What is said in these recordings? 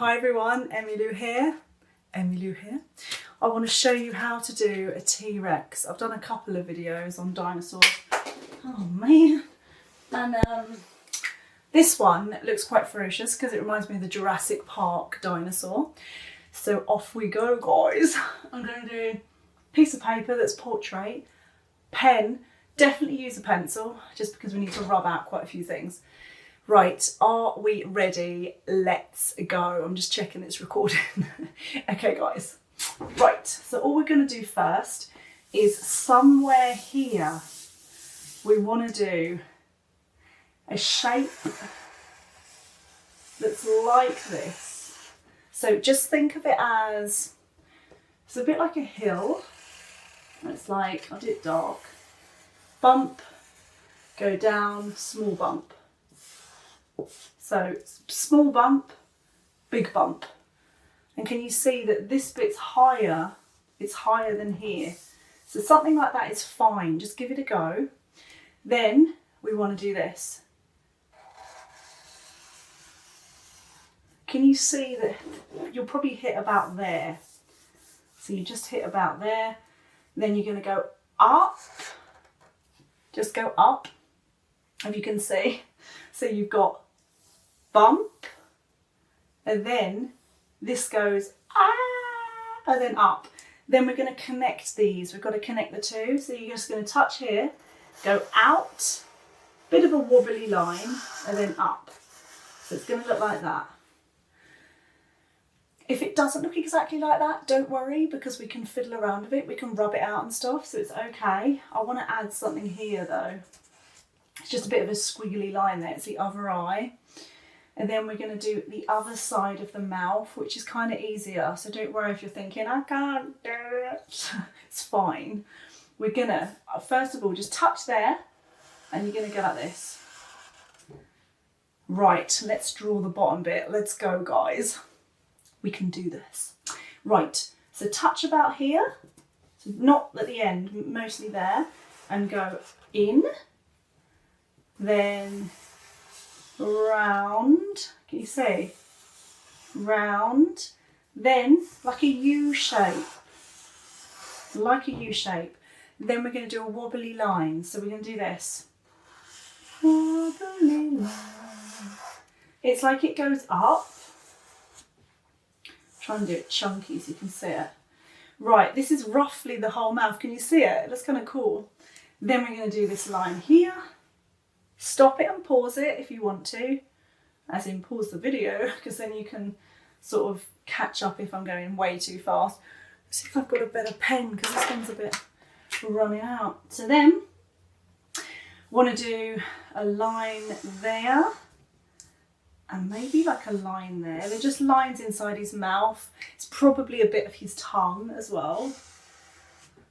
Hi everyone, emmy-lou here. Emmy-lou here. I want to show you how to do a T-Rex. I've done a couple of videos on dinosaurs. Oh man. And this one looks quite ferocious because it reminds me of the Jurassic Park dinosaur. So off we go, guys. I'm going to do a piece of paper that's portrait, pen, definitely use a pencil just because we need to rub out quite a few things. Right, are we ready? Let's go. I'm just checking it's recording. Okay guys, right, so all we're going to do first is somewhere here we want to do a shape that's like this. So just think of it as, it's a bit like a hill. It's like, I'll do it dark, bump, go down, small bump. So small bump, big bump. And can you see that this bit's higher? It's higher than here. So something like that is fine. Just give it a go. Then we want to do this. Can you see that you'll probably hit about there? So you just hit about there. Then you're going to go up. Just go up, if you can see. So you've got bump, and then this goes and then up. Then we're going to connect these. We've got to connect the two. So you're just going to touch here, go out, bit of a wobbly line, and then up. So it's going to look like that. If it doesn't look exactly like that, don't worry, because we can fiddle around with it. We can rub it out and stuff, so it's okay. I want to add something here though. It's just a bit of a squiggly line there. It's the other eye. And then we're going to do the other side of the mouth, which is kind of easier. So don't worry if you're thinking, I can't do it. It's fine. We're going to, first of all, just touch there. And you're going to go like this. Right, let's draw the bottom bit. Let's go, guys. We can do this. Right, so touch about here. So not at the end, mostly there. And go in. Then round, can you see? Round, then like a U shape, like a U shape. Then we're going to do a wobbly line. So we're going to do this. Wobbly line. It's like it goes up. Try and do it chunky so you can see it. Right, this is roughly the whole mouth. Can you see it? It looks kind of cool. Then we're going to do this line here. Stop it and pause it if you want to, as in pause the video, because then you can sort of catch up if I'm going way too fast. Let's see if I've got a better pen, because this one's a bit running out. So then, want to do a line there, and maybe like a line there. They're just lines inside his mouth. It's probably a bit of his tongue as well.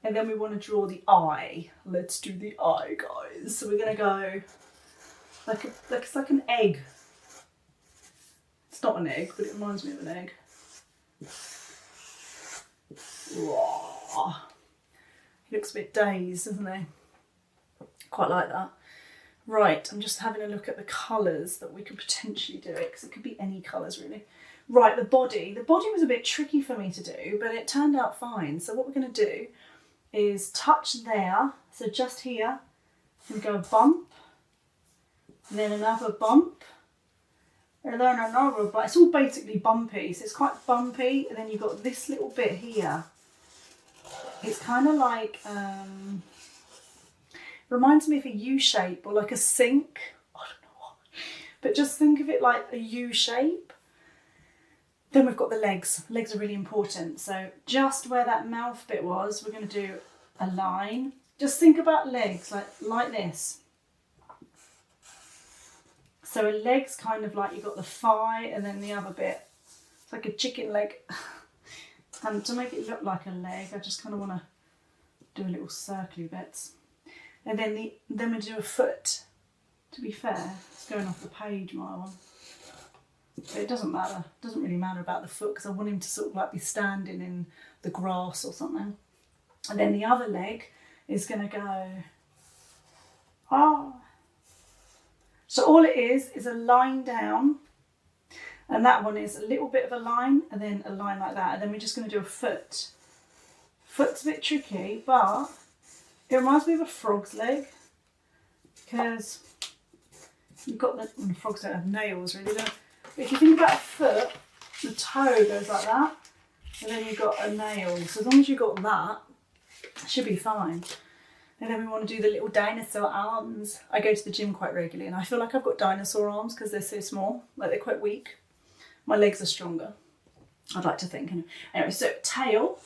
And then we want to draw the eye. Let's do the eye, guys. So we're going to go it's like an egg. It's not an egg, but it reminds me of an egg. Whoa. He looks a bit dazed, doesn't he? Quite like that. Right, I'm just having a look at the colours that we could potentially do it, because it could be any colours really. Right, the body. The body was a bit tricky for me to do, but it turned out fine. So what we're going to do is touch there, so just here, and go bump, and then another bump, and then another bump. It's all basically bumpy, so it's quite bumpy, and then you've got this little bit here. It's kind of like, reminds me of a U shape, or like a sink, I don't know what, but just think of it like a U shape. Then we've got the legs. Legs are really important. So just where that mouth bit was, we're going to do a line. Just think about legs like this. So a leg's kind of like you've got the thigh and then the other bit. It's like a chicken leg. And to make it look like a leg, I just kind of want to do a little circly bits. And then we do a foot. To be fair, it's going off the page, my one. But it doesn't matter. It doesn't really matter about the foot, because I want him to sort of like be standing in the grass or something. And then the other leg is going to go, So all it is a line down, And that one is a little bit of a line and then a line like that. And then we're just going to do a foot. Foot's a bit tricky, but it reminds me of a frog's leg because you've got the frogs don't have nails really, don't. But if you think about a foot, the toe goes like that, and then you've got a nail. So as long as you've got that, it should be fine. And then we want to do the little dinosaur arms. I go to the gym quite regularly and I feel like I've got dinosaur arms because they're so small, like they're quite weak. My legs are stronger, I'd like to think. Anyway, so tail.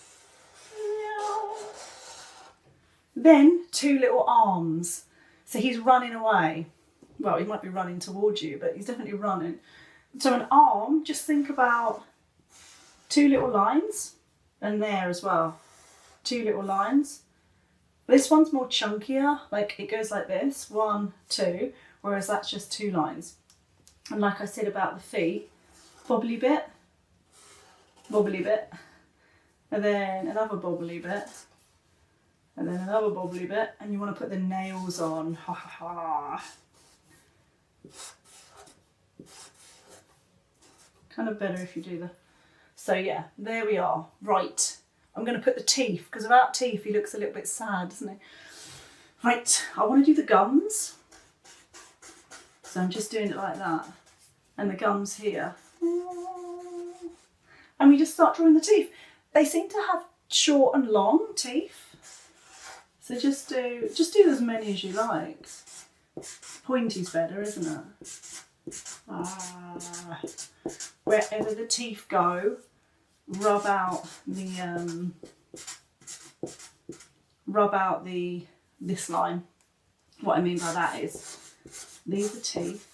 Then 2 little arms. So he's running away. Well, he might be running towards you, but he's definitely running. So an arm, just think about 2 little lines, and there as well. 2 little lines. This one's more chunkier, like it goes like this, 1, 2, whereas that's just 2 lines. And like I said about the feet, bobbly bit, and then another bobbly bit, and then another bobbly bit, and you want to put the nails on. Ha ha ha. Kind of better if you do the... So yeah, there we are. Right, I'm going to put the teeth, because without teeth he looks a little bit sad, doesn't he? Right, I want to do the gums. So I'm just doing it like that. And the gums here. And we just start drawing the teeth. They seem to have short and long teeth. So just do as many as you like. Pointy's better, isn't it? Wherever the teeth go, rub out this line. What I mean by that is these are teeth.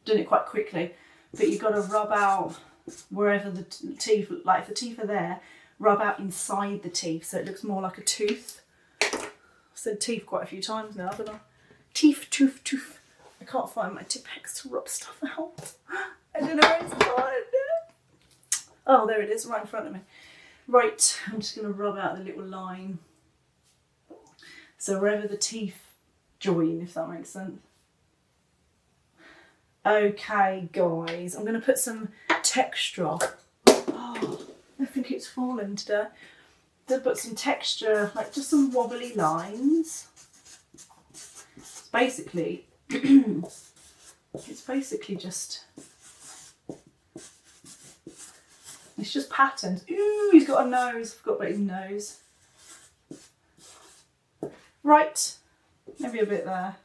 Doing it quite quickly, but you've got to rub out wherever the teeth, like if the teeth are there, rub out inside the teeth so it looks more like a tooth. I've said teeth quite a few times now, haven't I? Teeth, tooth, tooth. I can't find my Tipp-Ex to rub stuff out. I don't know where it's gone. Oh, there it is, right in front of me. Right, I'm just going to rub out the little line. So wherever the teeth join, if that makes sense. Okay, guys, I'm going to put some texture. Oh, I think it's fallen today. I'm going to put some texture, like just some wobbly lines. It's basically just, it's just patterns. Ooh, he's got a nose. I forgot about his nose. Right, maybe a bit there.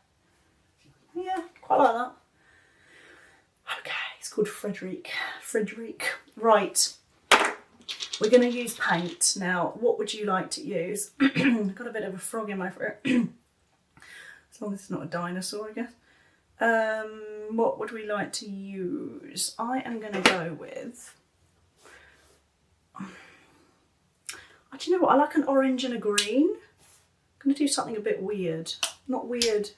Yeah, quite like that. Okay, it's called Frederick. Right, we're going to use paint. Now, what would you like to use? I've got a bit of a frog in my throat. As long as it's not a dinosaur, I guess. What would we like to use? I am going to go with... Do you know what? I like an orange and a green. I'm going to do something a bit weird. Not weird,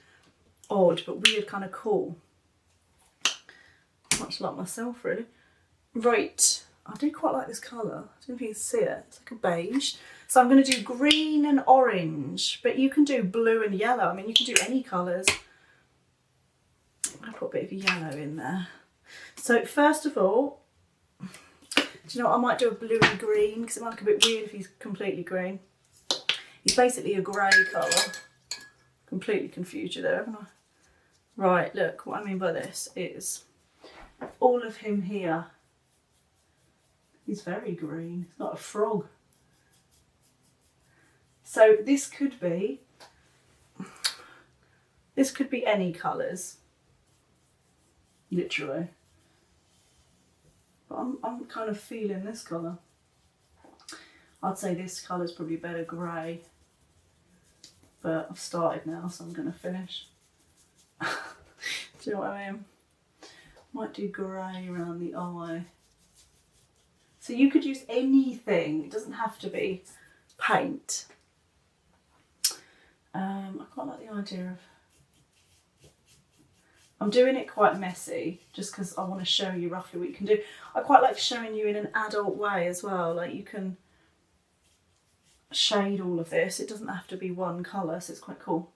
odd, but weird kind of cool. Much like myself, really. Right, I do quite like this colour. I don't know if you can see it. It's like a beige. So I'm going to do green and orange, but you can do blue and yellow. I mean, you can do any colours. I'll put a bit of yellow in there. So first of all, do you know what? I might do a blue and green because it might look a bit weird if he's completely green. He's basically a grey colour. Completely confused you there, haven't I? Right, look, what I mean by this is all of him here. He's very green. He's not a frog. So this could be any colours, literally. But I'm kind of feeling this colour. I'd say this colour's probably better grey. But I've started now, so I'm going to finish. Do you know what I mean? Might do grey around the eye. So you could use anything. It doesn't have to be paint. I quite like the idea of... I'm doing it quite messy just because I want to show you roughly what you can do. I quite like showing you in an adult way as well. Like you can shade all of this. It doesn't have to be one colour, so it's quite cool.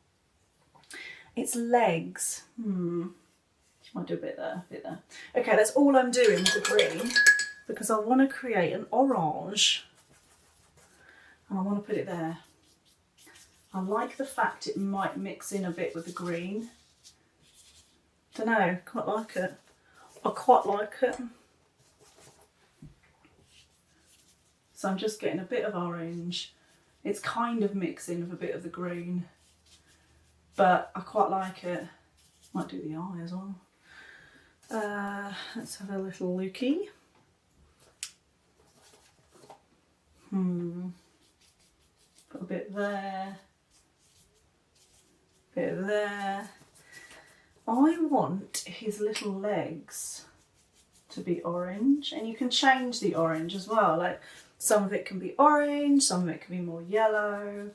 Its legs. Might do a bit there, a bit there. Okay, that's all I'm doing with the green because I want to create an orange and I want to put it there. I like the fact it might mix in a bit with the green. Don't know, quite like it. I quite like it. So I'm just getting a bit of orange. It's kind of mixing with a bit of the green, but I quite like it. Might do the eye as well. Let's have a little looky. Put a bit there. Bit there. I want his little legs to be orange, and you can change the orange as well. Like some of it can be orange, some of it can be more yellow.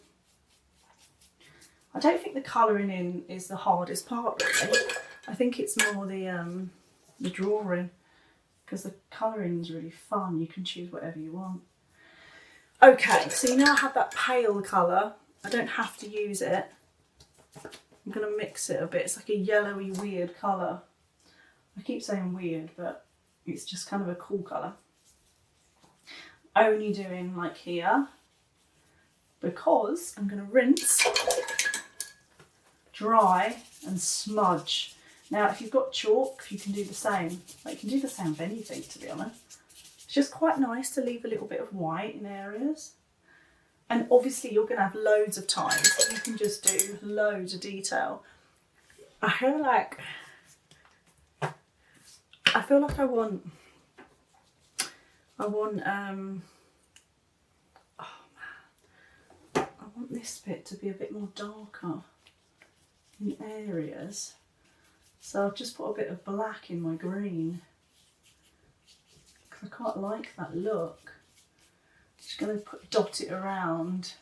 I don't think the colouring in is the hardest part really. I think it's more the drawing, because the colouring is really fun. You can choose whatever you want. Okay, so you know I have that pale colour. I don't have to use it. I'm going to mix it a bit. It's like a yellowy weird colour. I keep saying weird, but it's just kind of a cool colour. Only doing like here because I'm going to rinse, dry and smudge. Now if you've got chalk you can do the same. Like you can do the same with anything, to be honest. It's just quite nice to leave a little bit of white in areas. And obviously you're going to have loads of time, so you can just do loads of detail. I feel like I want oh man, I want this bit to be a bit more darker in areas. So I've just put a bit of black in my green because I quite like that look. Just going to dot it around.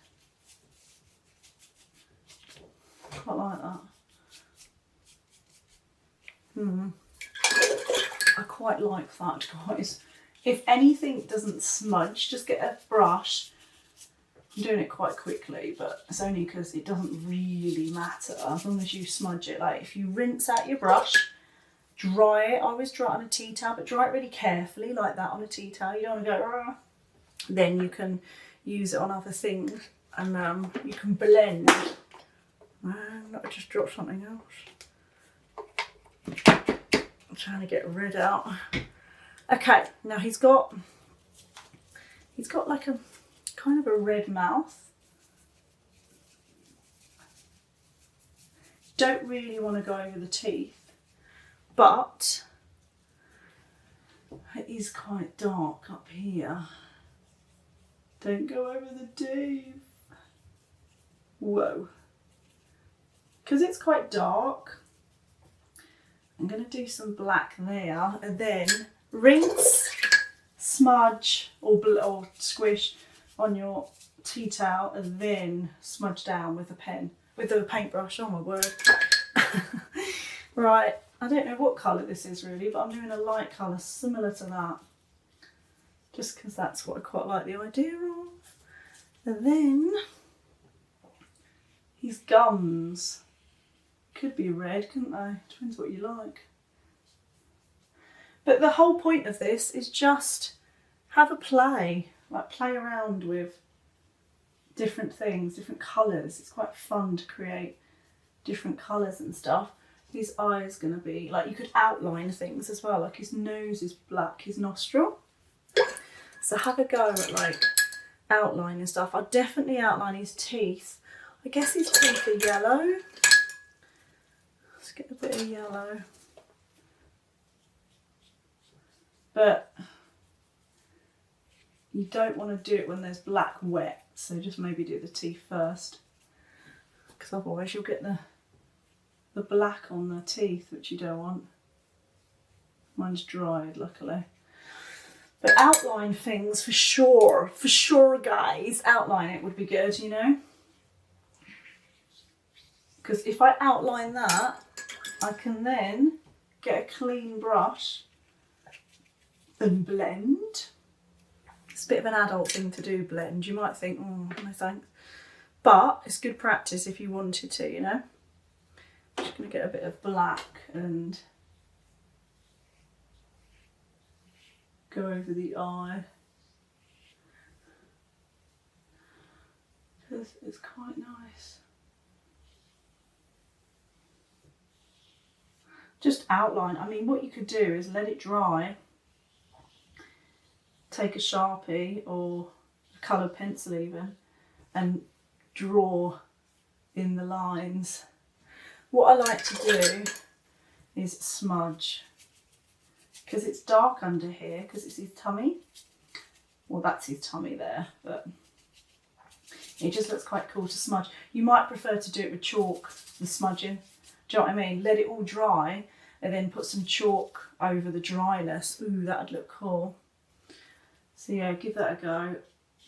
Quite like that. I quite like that, guys. If anything doesn't smudge, just get a brush. I'm doing it quite quickly, but it's only because it doesn't really matter as long as you smudge it. Like if you rinse out your brush, dry it. I always dry it on a tea towel, but dry it really carefully like that on a tea towel. You don't want to go, rah. Then you can use it on other things, and you can blend. I just dropped something else. I'm trying to get red out. Okay, now he's got like a kind of a red mouth. Don't really want to go over the teeth, but it is quite dark up here. Don't go over the teeth. Whoa. Because it's quite dark, I'm going to do some black there and then rinse, smudge or squish on your tea towel and then smudge down with a pen, with a paintbrush. Oh my word. Right, I don't know what colour this is really, but I'm doing a light colour similar to that. Just because that's what I quite like the idea of. And then his gums could be red, couldn't they? Depends what you like. But the whole point of this is just have a play, like play around with different things, different colours. It's quite fun to create different colours and stuff. His eye is going to be, like you could outline things as well, like his nose is black, his nostril. So have a go at like outline and stuff. I'll definitely outline his teeth. I guess his teeth are yellow. Let's get a bit of yellow. But you don't want to do it when there's black wet, so just maybe do the teeth first, because otherwise you'll get the black on the teeth, which you don't want. Mine's dried, luckily. But outline things for sure guys, outline it would be good, you know, because if I outline that, I can then get a clean brush and blend. It's a bit of an adult thing to do, blend. You might think, oh, no thanks. But it's good practice if you wanted to, you know. I'm just going to get a bit of black and go over the eye. Because it's quite nice. Just outline. I mean, what you could do is let it dry, take a Sharpie or a coloured pencil even, and draw in the lines. What I like to do is smudge, because it's dark under here, because it's his tummy. Well, that's his tummy there, but it just looks quite cool to smudge. You might prefer to do it with chalk, the smudging. Do you know what I mean? Let it all dry and then put some chalk over the dryness. Ooh, that'd look cool. So yeah, give that a go.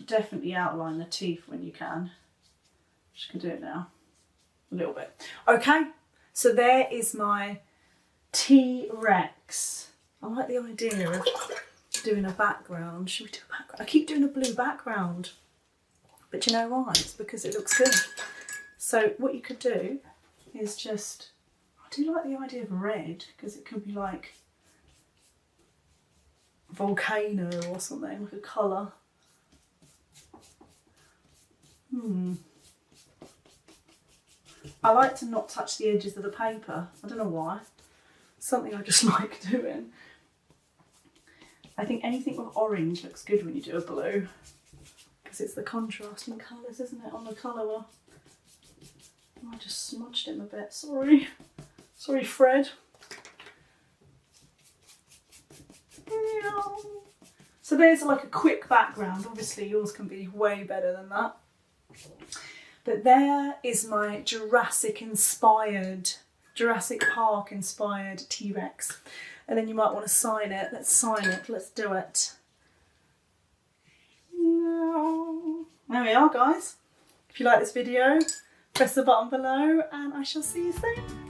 Definitely outline the teeth when you can. Just gonna do it now, a little bit. Okay, so there is my T-Rex. I like the idea of doing a background. Should we do a background? I keep doing a blue background, but you know why? It's because it looks good. So what you could do is just, I do like the idea of red, because it could be like volcano or something, like a colour. I like to not touch the edges of the paper. I don't know why. Something I just like doing. I think anything with orange looks good when you do a blue, because it's the contrasting colours, isn't it, on the colour wheel. I just smudged him a bit, sorry. Sorry, Fred. So there's like a quick background. Obviously yours can be way better than that. But there is my Jurassic Park inspired T-Rex. And then you might want to sign it. Let's sign it, let's do it. There we are, guys. If you like this video, press the button below and I shall see you soon.